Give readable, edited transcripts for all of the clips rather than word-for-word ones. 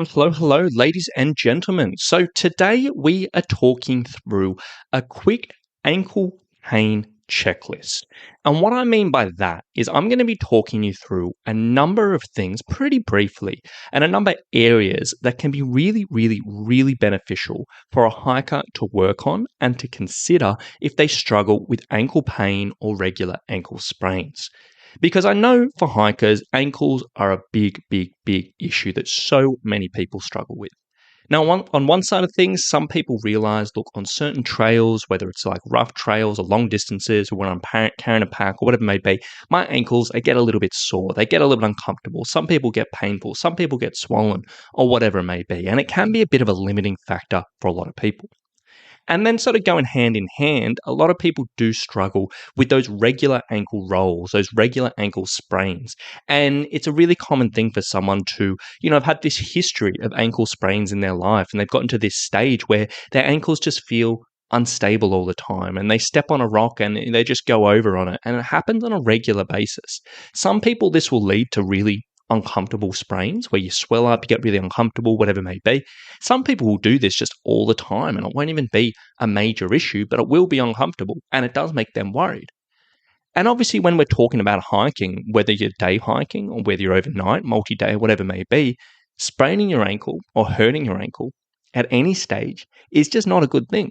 Hello, ladies and gentlemen. So today we are talking through a quick ankle pain checklist. And what I mean by that is I'm going to be talking you through a number of things pretty briefly and a number of areas that can be really beneficial for a hiker to work on and to consider if they struggle with ankle pain or regular ankle sprains. Because I know for hikers, ankles are a big issue that so many people struggle with. Now, on one side of things, some people realize, look, on certain trails, whether it's like rough trails or long distances, or when I'm carrying a pack or whatever it may be, my ankles, they get a little bit sore. They get a little bit uncomfortable. Some people get painful. Some people get swollen or whatever it may be. And it can be a bit of a limiting factor for a lot of people. And then sort of going hand in hand, a lot of people do struggle with those regular ankle rolls, those regular ankle sprains. And it's a really common thing for someone to, have had this history of ankle sprains in their life, and they've gotten to this stage where their ankles just feel unstable all the time, and they step on a rock and they just go over on it. And it happens on a regular basis. Some people, this will lead to really uncomfortable sprains where you swell up, you get really uncomfortable, whatever it may be. Some people will do this just all the time and it won't even be a major issue, but it will be uncomfortable and it does make them worried. And obviously when we're talking about hiking, whether you're day hiking or whether you're overnight, multi-day, whatever it may be, spraining your ankle or hurting your ankle at any stage is just not a good thing.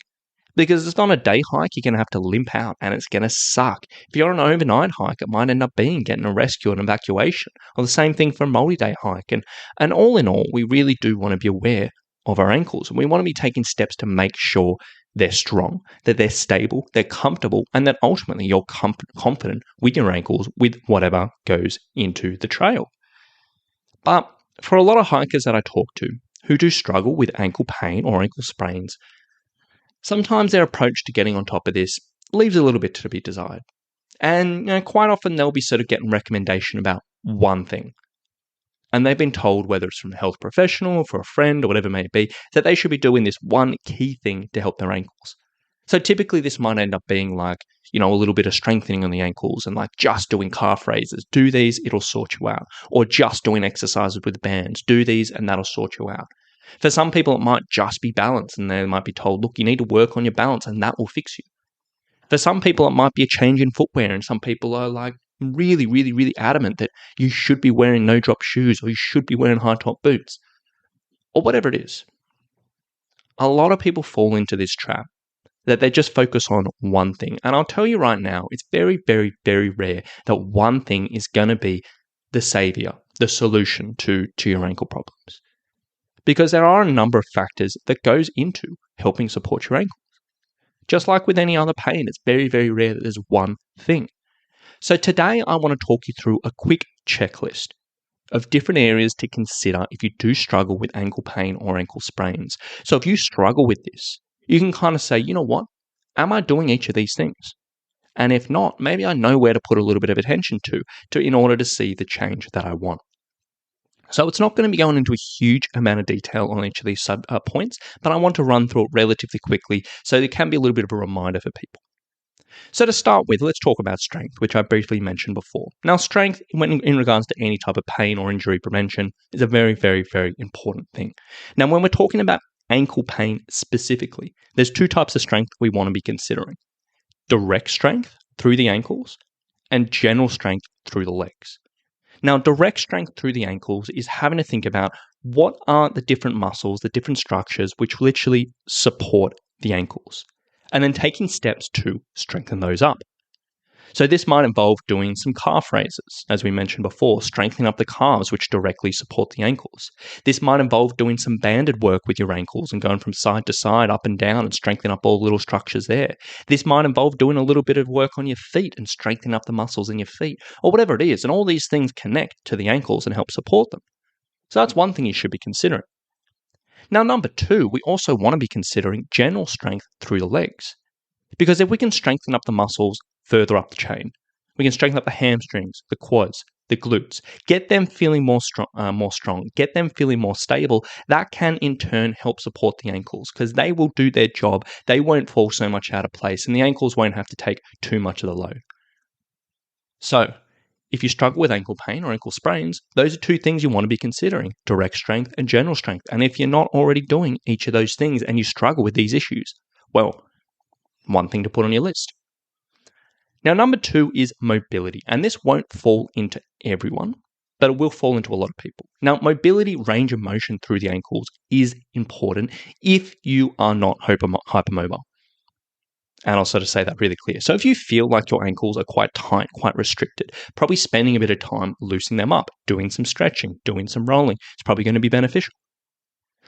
Because it's not a day hike, you're going to have to limp out and it's going to suck. If you're on an overnight hike, it might end up being getting a rescue and evacuation. Or the same thing for a multi-day hike. And all in all, we really do want to be aware of our ankles. And we want to be taking steps to make sure they're strong, that they're stable, they're comfortable, and that ultimately you're confident with your ankles with whatever goes into the trail. But for a lot of hikers that I talk to who do struggle with ankle pain or ankle sprains, sometimes their approach to getting on top of this leaves a little bit to be desired. And quite often they'll be sort of getting recommendation about one thing. And they've been told, whether it's from a health professional, for a friend, or whatever it may be, that they should be doing this one key thing to help their ankles. So typically this might end up being like, a little bit of strengthening on the ankles and like just doing calf raises. Do these, it'll sort you out. Or just doing exercises with bands. Do these and that'll sort you out. For some people, it might just be balance, and they might be told, look, you need to work on your balance, and that will fix you. For some people, it might be a change in footwear, and some people are like really adamant that you should be wearing no-drop shoes, or you should be wearing high-top boots, or whatever it is. A lot of people fall into this trap that they just focus on one thing. And I'll tell you right now, it's very rare that one thing is going to be the savior, the solution to your ankle problems. Because there are a number of factors that goes into helping support your ankles. Just like with any other pain, it's very rare that there's one thing. So today I want to talk you through a quick checklist of different areas to consider if you do struggle with ankle pain or ankle sprains. So if you struggle with this, you can kind of say, you know what, am I doing each of these things? And if not, maybe I know where to put a little bit of attention to in order to see the change that I want. So it's not going to be going into a huge amount of detail on each of these points, but I want to run through it relatively quickly so there can be a little bit of a reminder for people. So to start with, let's talk about strength, which I briefly mentioned before. Now, strength, in regards to any type of pain or injury prevention, is a very important thing. Now, when we're talking about ankle pain specifically, there's two types of strength we want to be considering. Direct strength through the ankles and general strength through the legs. Now, direct strength through the ankles is having to think about what are the different muscles, the different structures which literally support the ankles, and then taking steps to strengthen those up. So this might involve doing some calf raises, as we mentioned before, strengthening up the calves which directly support the ankles. This might involve doing some banded work with your ankles and going from side to side, up and down, and strengthening up all the little structures there. This might involve doing a little bit of work on your feet and strengthening up the muscles in your feet, or whatever it is. And all these things connect to the ankles and help support them. So that's one thing you should be considering. Now, number two, we also want to be considering general strength through the legs. Because if we can strengthen up the muscles further up the chain, we can strengthen up the hamstrings, the quads, the glutes, get them feeling more strong, get them feeling more stable. That can in turn help support the ankles because they will do their job. They won't fall so much out of place and the ankles won't have to take too much of the load. So If you struggle with ankle pain or ankle sprains, those are two things you want to be considering: direct strength and general strength. And if you're not already doing each of those things and you struggle with these issues, well, one thing to put on your list. Now, number 2 is mobility. And this won't fall into everyone, but it will fall into a lot of people. Now, mobility, range of motion through the ankles is important if you are not hypermobile. And I'll sort of say that really clear. So if you feel like your ankles are quite tight, quite restricted, probably spending a bit of time loosening them up, doing some stretching, doing some rolling, it's probably going to be beneficial.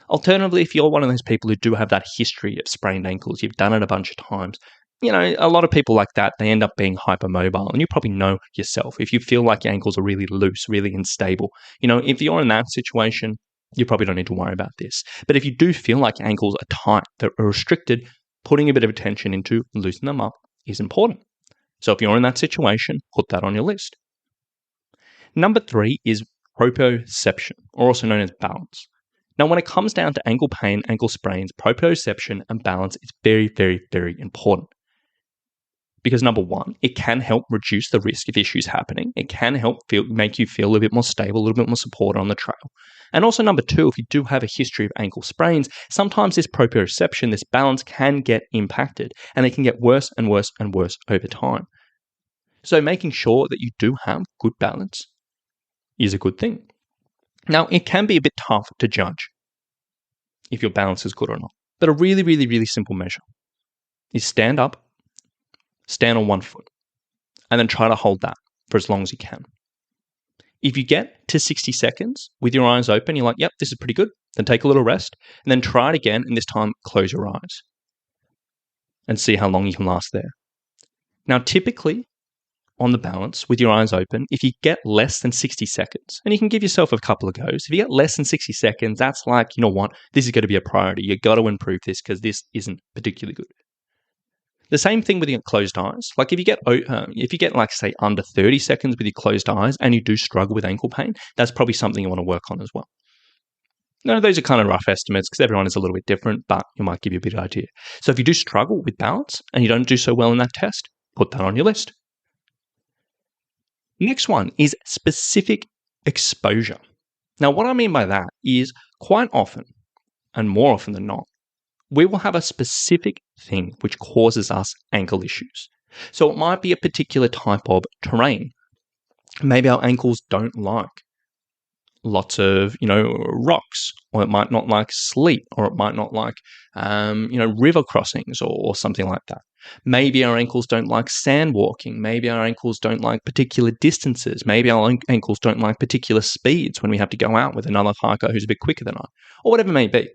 Alternatively, if you're one of those people who do have that history of sprained ankles, you've done it a bunch of times, a lot of people like that, they end up being hypermobile. And you probably know yourself. If you feel like your ankles are really loose, really unstable, if you're in that situation, you probably don't need to worry about this. But if you do feel like your ankles are tight, they're restricted, putting a bit of attention into loosening them up is important. So if you're in that situation, put that on your list. Number 3 is proprioception, or also known as balance. Now, when it comes down to ankle pain, ankle sprains, proprioception and balance is very, very, very important. Because number 1, it can help reduce the risk of issues happening. It can help make you feel a bit more stable, a little bit more supported on the trail. And also number 2, if you do have a history of ankle sprains, sometimes this proprioception, this balance can get impacted and it can get worse and worse and worse over time. So making sure that you do have good balance is a good thing. Now, it can be a bit tough to judge if your balance is good or not. But a really, really, really simple measure is stand up, stand on one foot, and then try to hold that for as long as you can. If you get to 60 seconds with your eyes open, you're like, yep, this is pretty good. Then take a little rest, and then try it again, and this time close your eyes and see how long you can last there. Now, typically, on the balance, with your eyes open, if you get less than 60 seconds, and you can give yourself a couple of goes, if you get less than 60 seconds, that's like, you know what, this is going to be a priority. You've got to improve this because this isn't particularly good. The same thing with your closed eyes. Like if you get like say under 30 seconds with your closed eyes and you do struggle with ankle pain, that's probably something you want to work on as well. No, those are kind of rough estimates because everyone is a little bit different, but it might give you a bit of idea. So if you do struggle with balance and you don't do so well in that test, put that on your list. Next one is specific exposure. Now, what I mean by that is quite often, and more often than not, we will have a specific thing which causes us ankle issues. So it might be a particular type of terrain. Maybe our ankles don't like lots of, rocks, or it might not like sleet, or it might not like, river crossings or something like that. Maybe our ankles don't like sand walking. Maybe our ankles don't like particular distances. Maybe our ankles don't like particular speeds when we have to go out with another hiker who's a bit quicker than I, or whatever it may be.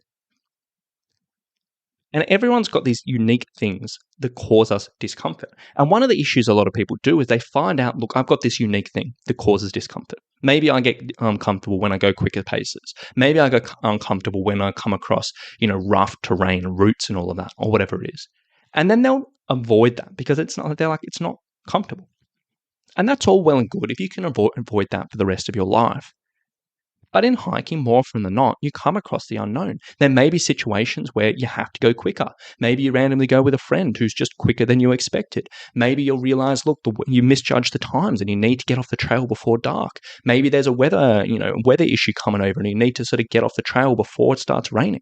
And everyone's got these unique things that cause us discomfort. And one of the issues a lot of people do is they find out, look, I've got this unique thing that causes discomfort. Maybe I get uncomfortable when I go quicker paces. Maybe I get uncomfortable when I come across, rough terrain, roots and all of that, or whatever it is. And then they'll avoid that because it's not comfortable. And that's all well and good if you can avoid that for the rest of your life. But in hiking, more often than not, you come across the unknown. There may be situations where you have to go quicker. Maybe you randomly go with a friend who's just quicker than you expected. Maybe you'll realize, look, you misjudged the times and you need to get off the trail before dark. Maybe there's a weather issue coming over and you need to sort of get off the trail before it starts raining.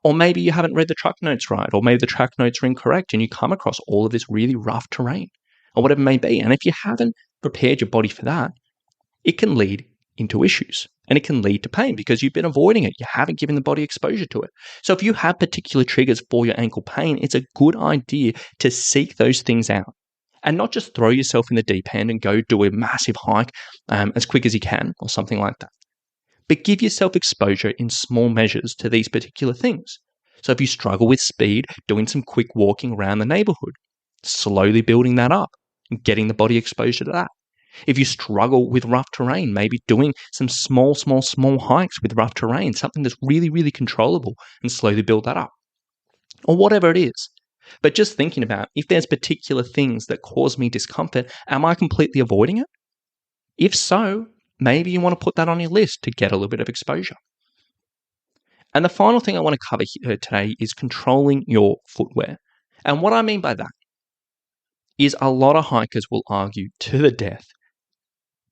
Or maybe you haven't read the track notes right, or maybe the track notes are incorrect and you come across all of this really rough terrain, or whatever it may be. And if you haven't prepared your body for that, it can lead into issues and it can lead to pain because you've been avoiding it. You haven't given the body exposure to it. So if you have particular triggers for your ankle pain, it's a good idea to seek those things out and not just throw yourself in the deep end and go do a massive hike as quick as you can or something like that. But give yourself exposure in small measures to these particular things. So if you struggle with speed, doing some quick walking around the neighborhood, slowly building that up and getting the body exposure to that. If you struggle with rough terrain, maybe doing some small hikes with rough terrain, something that's really, really controllable, and slowly build that up. Or whatever it is. But just thinking about if there's particular things that cause me discomfort, am I completely avoiding it? If so, maybe you want to put that on your list to get a little bit of exposure. And the final thing I want to cover here today is controlling your footwear. And what I mean by that is a lot of hikers will argue to the death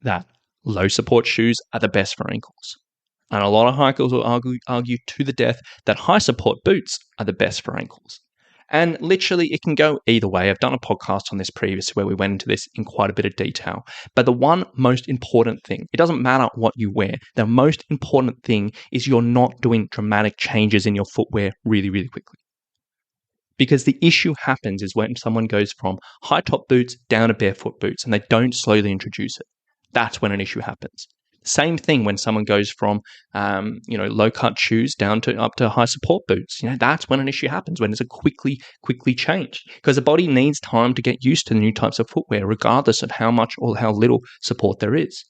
that low support shoes are the best for ankles. And a lot of hikers will argue to the death that high support boots are the best for ankles. And literally, it can go either way. I've done a podcast on this previously where we went into this in quite a bit of detail. But the one most important thing, it doesn't matter what you wear. The most important thing is you're not doing dramatic changes in your footwear really, really quickly. Because the issue happens is when someone goes from high top boots down to barefoot boots and they don't slowly introduce it. That's when an issue happens. Same thing when someone goes from, low cut shoes down to up to high support boots. That's when an issue happens, when it's a quickly change, because the body needs time to get used to the new types of footwear, regardless of how much or how little support there is.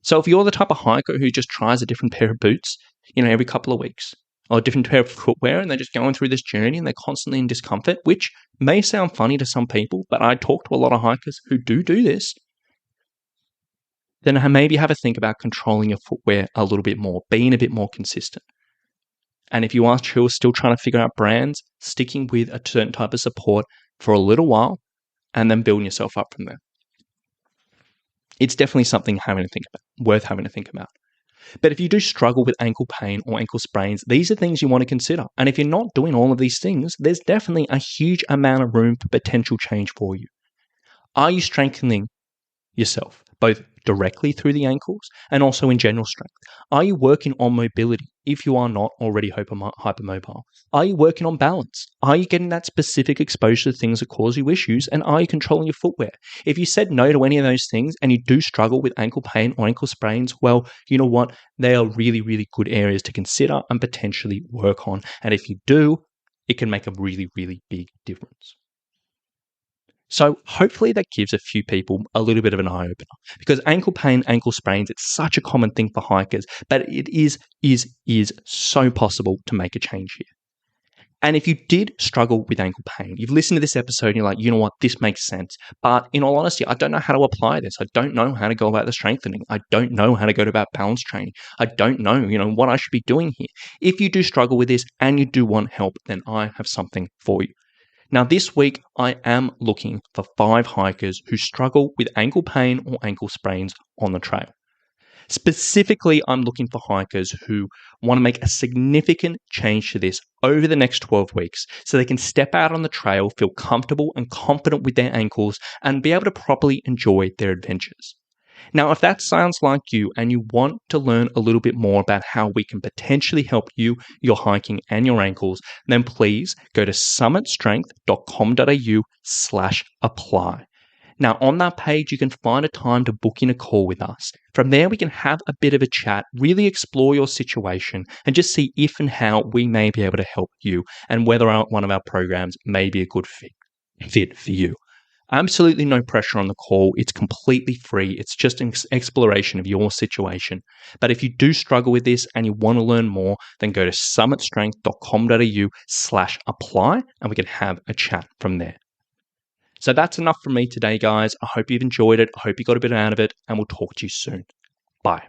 So if you're the type of hiker who just tries a different pair of boots, every couple of weeks, or a different pair of footwear, and they're just going through this journey and they're constantly in discomfort, which may sound funny to some people, but I talk to a lot of hikers who do this, then maybe have a think about controlling your footwear a little bit more, being a bit more consistent. And if you are still trying to figure out brands, sticking with a certain type of support for a little while and then building yourself up from there. It's definitely something worth having to think about. But if you do struggle with ankle pain or ankle sprains, these are things you want to consider. And if you're not doing all of these things, there's definitely a huge amount of room for potential change for you. Are you strengthening yourself, both directly through the ankles and also in general strength? Are you working on mobility if you are not already hypermobile? Are you working on balance? Are you getting that specific exposure to things that cause you issues? And are you controlling your footwear? If you said no to any of those things and you do struggle with ankle pain or ankle sprains, well, you know what? They are really, really good areas to consider and potentially work on. And if you do, it can make a really, really big difference. So hopefully that gives a few people a little bit of an eye-opener, because ankle pain, ankle sprains, it's such a common thing for hikers, but it is so possible to make a change here. And if you did struggle with ankle pain, you've listened to this episode and you're like, you know what, this makes sense. But in all honesty, I don't know how to apply this. I don't know how to go about the strengthening. I don't know how to go about balance training. I don't know, what I should be doing here. If you do struggle with this and you do want help, then I have something for you. Now, this week, I am looking for 5 hikers who struggle with ankle pain or ankle sprains on the trail. Specifically, I'm looking for hikers who want to make a significant change to this over the next 12 weeks so they can step out on the trail, feel comfortable and confident with their ankles, and be able to properly enjoy their adventures. Now, if that sounds like you and you want to learn a little bit more about how we can potentially help you, your hiking and your ankles, then please go to summitstrength.com.au/apply. Now, on that page, you can find a time to book in a call with us. From there, we can have a bit of a chat, really explore your situation, and just see if and how we may be able to help you and whether one of our programs may be a good fit for you. Absolutely no pressure on the call. It's completely free. It's just an exploration of your situation. But if you do struggle with this and you want to learn more, then go to summitstrength.com.au/apply and we can have a chat from there. So that's enough from me today, guys. I hope you've enjoyed it. I hope you got a bit out of it, and we'll talk to you soon. Bye.